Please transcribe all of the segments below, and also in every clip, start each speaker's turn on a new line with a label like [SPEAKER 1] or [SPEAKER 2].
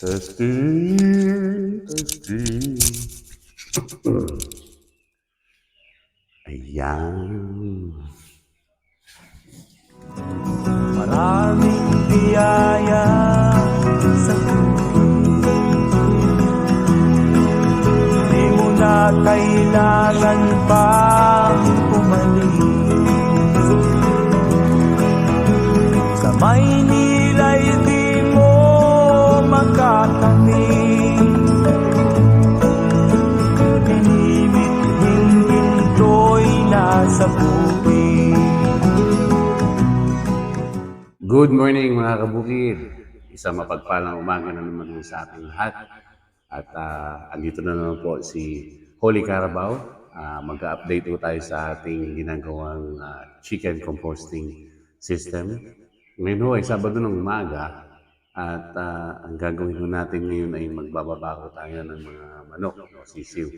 [SPEAKER 1] Testing, testing. Ayan.
[SPEAKER 2] Maraming biyaya sa tubig. Di mo na kailangan pang umalis. Sa Maynila'y di mo makakamit. Inibit-ing ginto'y nasa bukid.
[SPEAKER 1] Good morning mga kabukid. Isang mapagpalang umaga na naman sa ating lahat. At andito na naman po si Holy Carabao. Mag-update po tayo sa ating ginagawang chicken composting system. Ngayon ho ay Sabado ng umaga. At ang gagawin ho natin ngayon ay magbababa ko tayo ng mga manok o sisiw.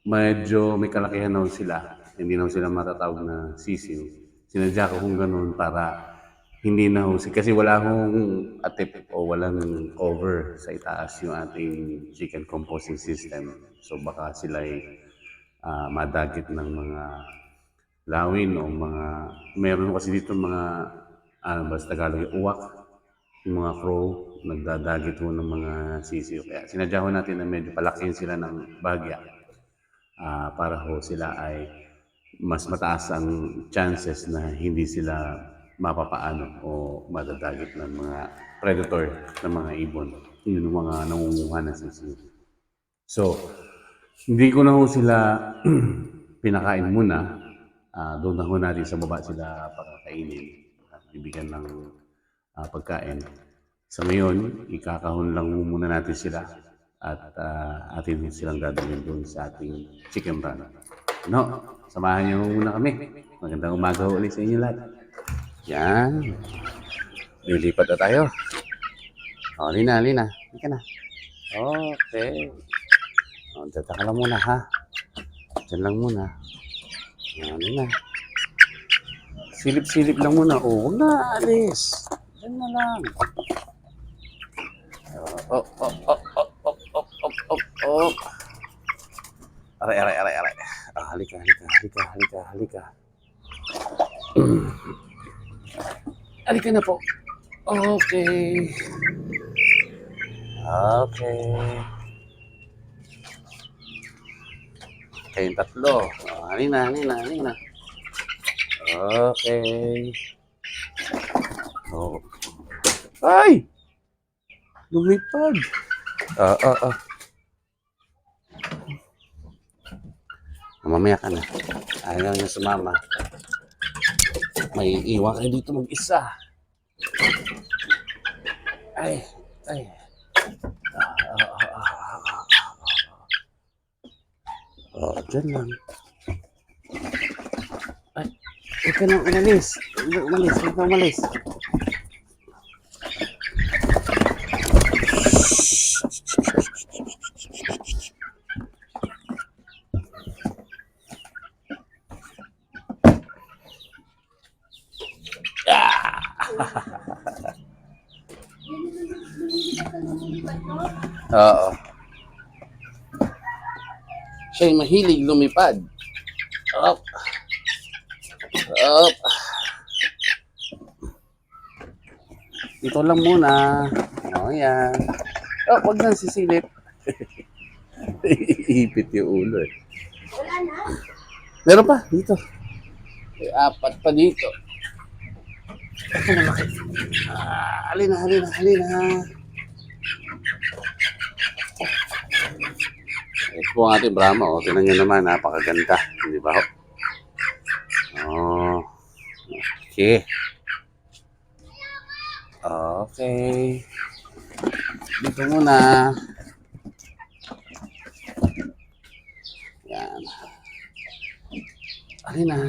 [SPEAKER 1] Medyo may kalakihan na sila. Hindi na sila matatawag na sisiw. Sinadya ko kung ganun para hindi na kasi wala akong atip o walang cover sa itaas yung ating chicken composting system. So baka sila ay madagit ng mga lawin o mga, meron kasi dito mga, basta Tagalog yung uwak, yung mga crow, nagdadagit ho ng mga sisiyo. Kaya sinadya ho natin na medyo palakihin sila ng bagya para ho sila ay mas mataas ang chances na hindi sila mapapaano o madadagit ng mga predator ng mga ibon. Yun yung mga nangunguha ng sisiyo. So, hindi ko na ho sila pinakain muna. Doon na ho natin sa baba sila pakakainin at bibigyan ng pagkain. Sa ngayon, ikakahon lang muna natin sila at atin silang gagawin doon sa ating chicken run. No, samahan niyo muna kami. Magandang umaga ulit sa inyo lahat. Yan. Lilipat na tayo. O, Lina. Hindi ka na. Okay. O, dito ka lang muna, ha? Diyan lang muna. Yan, Lina. Silip-silip lang muna. O, huwag na, alis. Diyan na lang. Oh. Aray. Halika. Halika na po. Okay. Kayong tatlo. Halina. Okay. Oh. Ay! Lumipad. Mamaya ka na. Ayaw niya sumama. May iwan kayo dito mag-isa. Ay. Dyan lang. Ay, huwag ka nang umalis. Huwag na umalis. Oo. Siya'y mahilig lumipad. Up. Ito lang muna. O, yan. Huwag nang sisilip. Iipit yung ulo eh.
[SPEAKER 3] Wala na.
[SPEAKER 1] Meron pa, dito. May 4 pa dito. Ito na laki. Halina. Ito po ang ating Brahma. Tinan nyo naman, napakaganda. Hindi ba? Okay. Dito muna. Yan. Halina.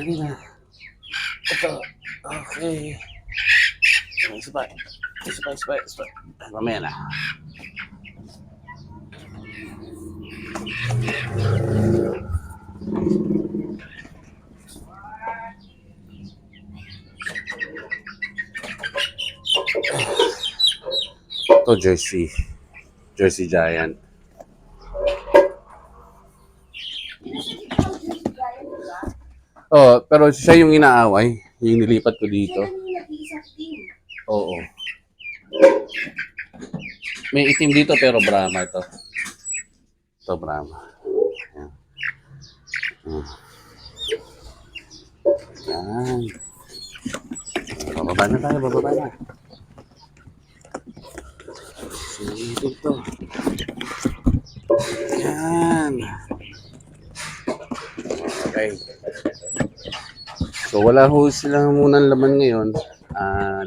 [SPEAKER 1] Ito. Okay. Sabay. Mamaya na. Ito, Jersey. Jersey Giant. Oh, pero siya yung inaaway. Yung nilipat ko dito. Oo. May itim dito pero Brahma ito. Ito Brahma. Ayan. Yan. Bababa na tayo, bababa na. Ito. Yan. Okay. So wala ho silang munang laman ngayon.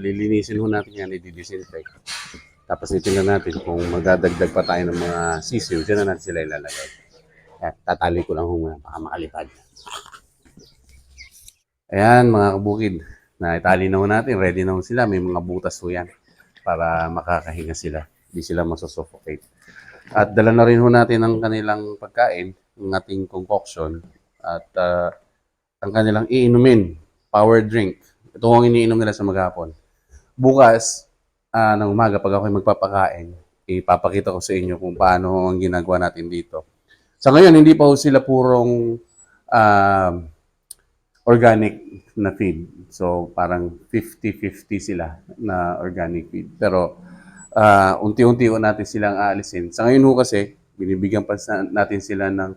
[SPEAKER 1] Lilinisin ho natin yan, i-disinfect. Tapos itingnan natin kung magdadagdag pa tayo ng mga sisiw. Diyan na natin sila ilalagay. Kaya tatali ko lang ho muna, baka makalipad. Ayan mga kabukid, naitali na ho natin, ready na ho sila. May mga butas ho yan para makakahinga sila. Hindi sila masusuffocate. At dala na rin ho natin ang kanilang pagkain, ang ating concoction, at ang kanilang iinumin, power drink. Ito ang iniinom nila sa maghapon. Bukas, ng umaga, pag ako'y magpapakain, ipapakita ko sa inyo kung paano ang ginagawa natin dito. Sa ngayon, hindi pa ho sila purong organic na feed. So, parang 50-50 sila na organic feed. Pero, unti-unti natin silang aalisin. Sa ngayon ho kasi, binibigyan pa natin sila ng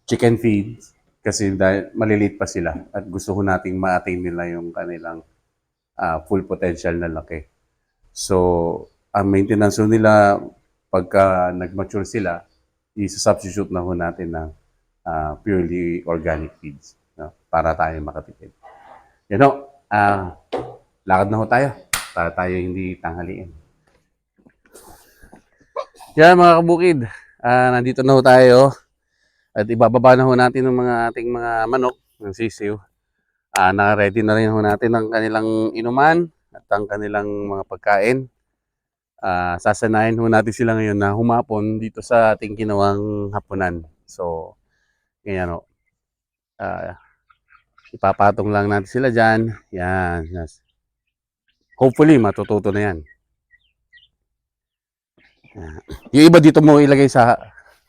[SPEAKER 1] chicken feed kasi dahil maliliit pa sila at gusto ko nating ma-attain nila yung kanilang full potential na laki. So, ang maintenance nila pagka nag-mature sila, i-substitute na ho natin ng purely organic feeds, no? Para tayo makatipid. Yan ho, lakad na ho tayo para tayo hindi tanghaliin. Yan mga kabukid, nandito na ho tayo at ibababa na ho natin ng mga ating mga manok ng sisiw. Na-ready na rin ho natin ang kanilang inuman at ang kanilang mga pagkain. Sasanayin ho natin sila ngayon na humapon dito sa ating ginawang hapunan. So, ganyan o. Ipapatong lang natin sila dyan. Yan. Hopefully, matututo na yan. Yung iba dito mo ilagay sa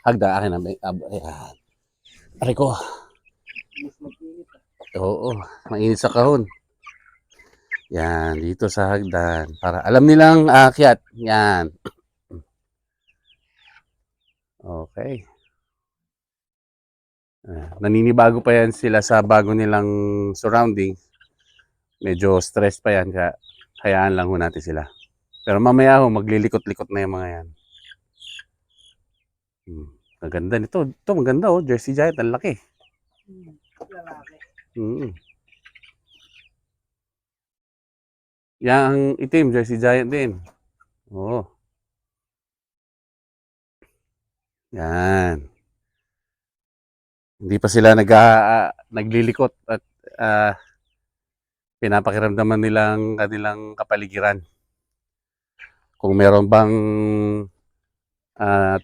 [SPEAKER 1] hagda. Akin na. Ayan. Aray ko. Oo. Mainit sa kahon. Yan. Dito sa hagdan. Para alam nilang aakyat. Yan. Okay. Naninibago pa yan sila sa bago nilang surroundings. Medyo stress pa yan. Kaya hayaan lang ho natin sila. Pero mamaya ho, maglilikot-likot na yung mga yan. Maganda nito. Ito maganda oh. Jersey Giant. Ang laki. Yang itim. Jersey Giant din. Oo. Yan. Hindi pa sila naglilikot at pinapakiramdaman nilang kanilang kapaligiran. Kung meron bang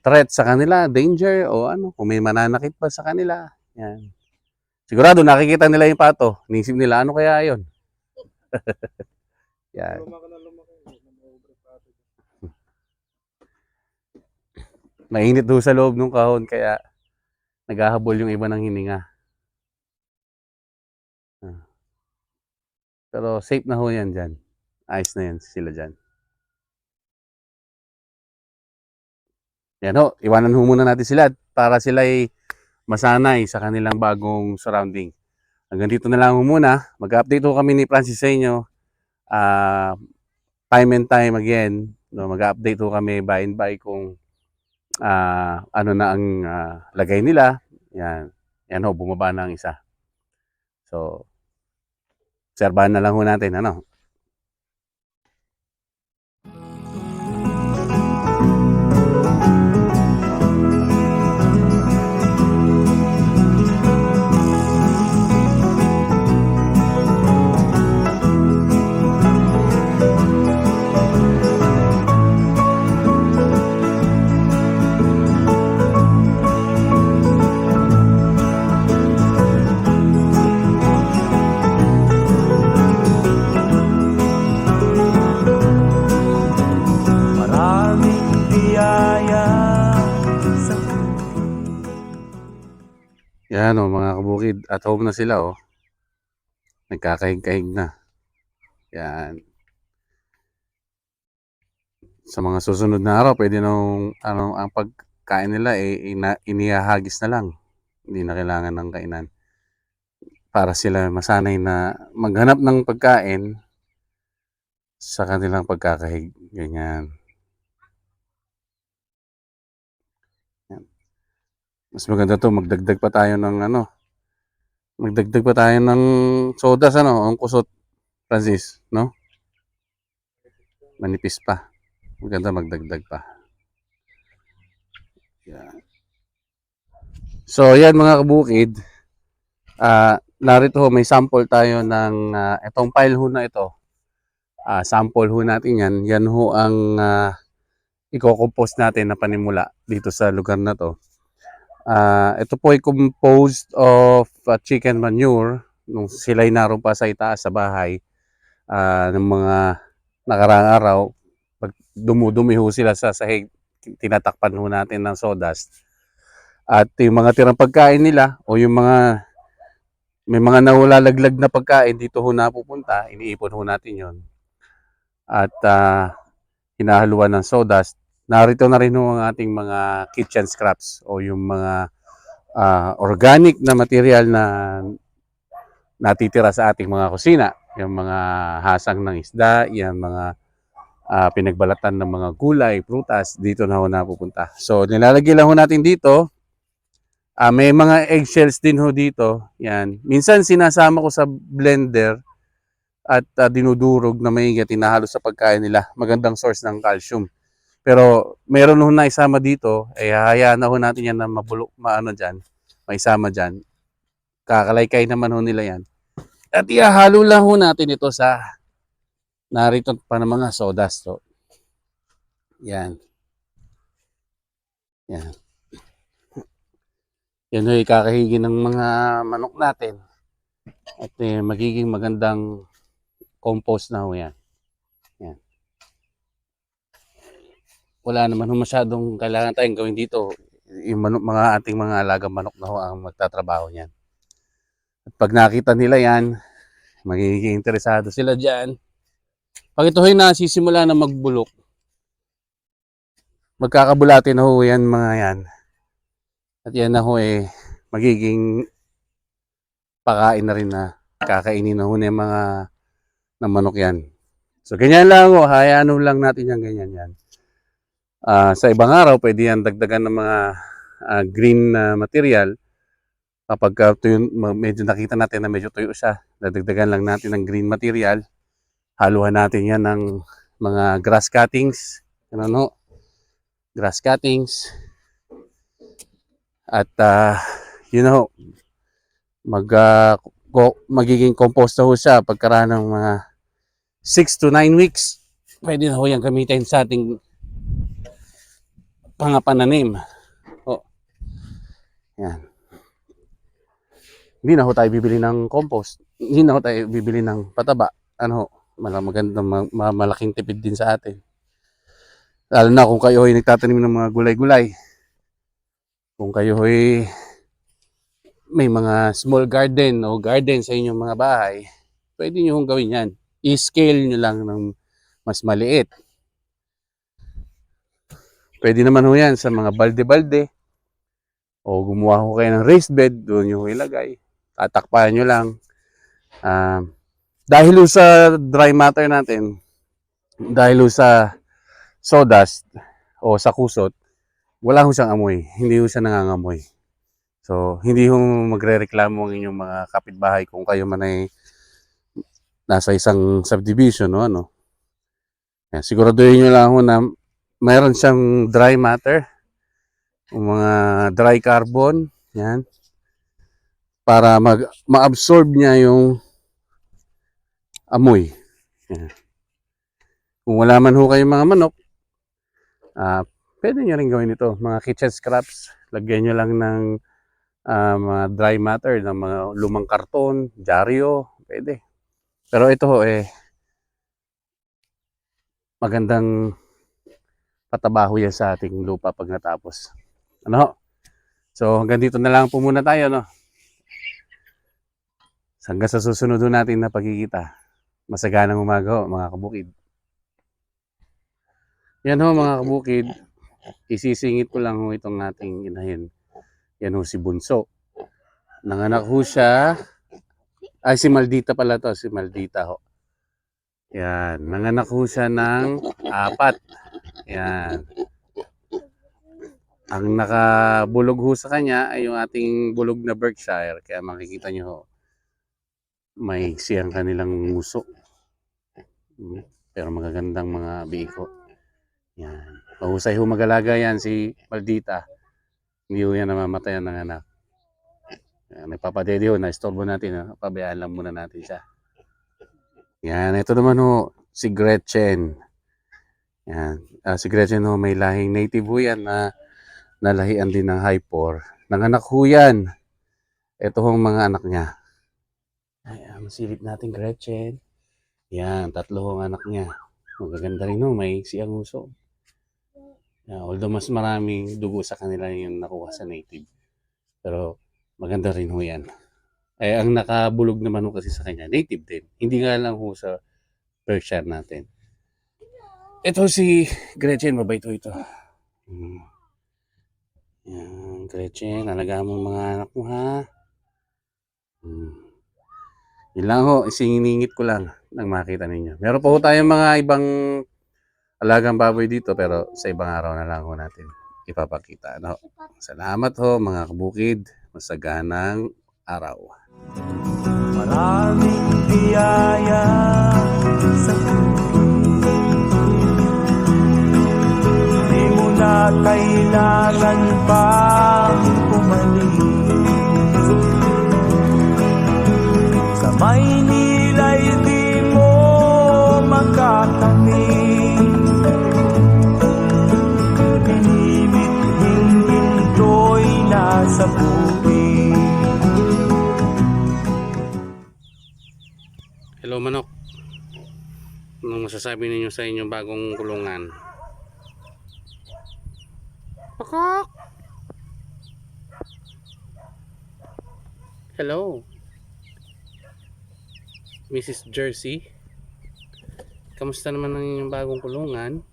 [SPEAKER 1] threat sa kanila, danger o ano, kung may mananakit pa sa kanila. Yan. Sigurado nakikita nila yung pato. Inisip nila, ano kaya yun? Yan. Mainit doon sa loob ng kahon kaya naghahabol yung iba ng hininga. Pero safe na ho yan dyan. Ayos na yan sila dyan. Yan ho, iwanan ho muna natin sila para sila ay masanay sa kanilang bagong surrounding. Hanggang dito na lang ho muna. Mag-update ho kami ni Francis sa inyo. Time and time again. No, mag-update ho kami by and by kung ano na ang lagay nila. Yan. Yan ho, bumaba na ang isa. So, obserbahan na lang ho natin. Ano? Ayan o mga kabukid, at home na sila oh. Nagkakahig-kahig na. Yan. Sa mga susunod na araw, pwede nung ang pagkain nila inihahagis na lang. Hindi na kailangan ng kainan. Para sila masanay na maghanap ng pagkain sa kanilang pagkakahig. Ganyan. Yan. Mas maganda to, magdagdag pa tayo ng sodas ang kusot, Francis, no? Manipis pa. Maganda magdagdag pa. Yan. So, yan mga kabukid. Narito may sample tayo ng itong pile ho na ito. Sample ho natin yan. Yan ho ang i-compost natin na panimula dito sa lugar na to. Ito po ay composed of chicken manure nung sila'y naroon pa sa itaas sa bahay ng mga nakaraang araw. Pag dumudumi ho sila sa sahig, tinatakpan ho natin ng sawdust. At yung mga tirang pagkain nila o yung may mga nahulalaglag na pagkain dito ho napupunta, iniipon ho natin yon. At hinahaluan ng sawdust. Narito na rin ho ang ating mga kitchen scraps o yung mga organic na material na natitira sa ating mga kusina. Yung mga hasang ng isda, yung mga pinagbalatan ng mga gulay, prutas, dito na ho napupunta. So nilalagay lang ho natin dito. May mga eggshells din ho dito. Yan. Minsan sinasama ko sa blender at dinudurog na maigi at tinahalo sa pagkain nila. Magandang source ng calcium. Pero meron ho na isama dito, hayaan na ho natin yan na maisama dyan. Kakalaykay naman ho nila yan. At ihahalo lang ho natin ito sa narito pa ng mga sawdust. So, yan. Yan. Yan ho ikakahigi ng mga manok natin. At magiging magandang compost na ho yan. Yan. Wala naman ho masyadong kailangan tayong gawin dito. Yung mga ating mga alagang manok na ho ang magtatrabaho niyan. At pag nakita nila yan, magiging interesado sila dyan. Pag ito ho'y nasisimula na magbulok, magkakabulati na ho yan mga yan. At yan na ho magiging pakain na rin na kakainin na ho na yung mga ng manok yan. So ganyan lang ho, hayaan ho lang natin yan ganyan yan. Sa ibang araw, pwede yan dagdagan ng mga green material. Kapag medyo nakita natin na medyo tuyo siya, dadagdagan lang natin ng green material. Haluhan natin yan ng mga grass cuttings. Grass cuttings. At yun ho, magiging compost na ho siya pagkaraan ng mga 6 to 9 weeks. Pwede na ho yan gamitin sa ating pangapananim. Yan. Hindi na ho tayo bibili ng compost. Hindi na ho tayo bibili ng pataba. Magandang malaking tipid din sa atin. Lalo na kung kayo ay nagtatanim ng mga gulay-gulay. Kung kayo ay may mga small garden o garden sa inyong mga bahay, pwede nyo hong gawin yan. I-scale nyo lang ng mas maliit. Pwede naman ho yan sa mga balde-balde. O gumawa ho kayo ng raised bed, doon nyo ho ilagay. Tatakpahan nyo lang. Dahil ho sa dry matter natin, dahil ho sa sawdust o sa kusot, wala ho siyang amoy. Hindi ho siya nangangamoy. So, hindi ho magre-reklamo ang inyong mga kapitbahay kung kayo man ay nasa isang subdivision o ano. Yan, siguraduhin nyo lang ho na mayroon siyang dry matter, mga dry carbon, yan, para ma-absorb niya yung amoy. Yan. Kung wala man ho kayong mga manok, pwede nyo rin gawin ito. Mga kitchen scraps, lagyan nyo lang ng mga dry matter, ng mga lumang karton, dyaryo, pwede. Pero ito ho, magandang patabaho yan sa ating lupa pag natapos. So hanggang dito na lang po muna tayo, no? Hanggang sa susunod ho natin na pagkikita. Masaganang umaga ho, mga kabukid. Yan ho mga kabukid, isisingit ko lang ho itong ating inahin. Yan ho si Bunso. Nanganak ho siya, ay si Maldita pala to, si Maldita ho. Yan, nanganak ho siya ng 4. Yan. Ang nakabulog ho sa kanya ay yung ating bulog na Berkshire. Kaya makikita nyo ho, maiksi ang kanilang nguso. Pero magagandang mga biko. Yan. Mahusay ho mag-alaga yan si Maldita. Hindi ho yan namamatayan ng anak. Yan, nagpapadede ho, na-istorbo natin. Ha? Pabayaan lang muna natin siya. Yan, ito naman ho, si Gretchen. Yan. Si Gretchen ho, may lahing native ho yan na nalahian din ng hypor. Nanganak ho yan. Ito hong mga anak niya. Ayan, masilip natin Gretchen. Yan, 3 hong anak niya. Magaganda rin ho, may siyang uso. Yan, although mas maraming dugo sa kanila yung nakuha sa native. Pero maganda rin ho yan. Eh, ang nakabulog naman ho kasi sa kanya, native din. Hindi nga lang ho sa Berkshire natin. Ito si Gretchen, mabait ho ito. Yan, Gretchen, alagaan mo mga anak mo ha. Yun lang ho, isiningit ko lang nang makita ninyo. Meron pa ho tayong mga ibang alagang baboy dito pero sa ibang araw na lang ho natin ipapakita. No? Salamat ho mga kabukid. Masaganang araw.
[SPEAKER 2] Maraming biyaya sa bukid. Di mo na kailangan pang umalis. Sa Maynila'y di mo makakamit. Inibit-hing ginto'y nasa bukid.
[SPEAKER 1] Hello manok. Anong masasabi ninyo sa inyong bagong kulungan? Pakak! Hello. Mrs. Jersey. Kamusta naman ang inyong bagong kulungan?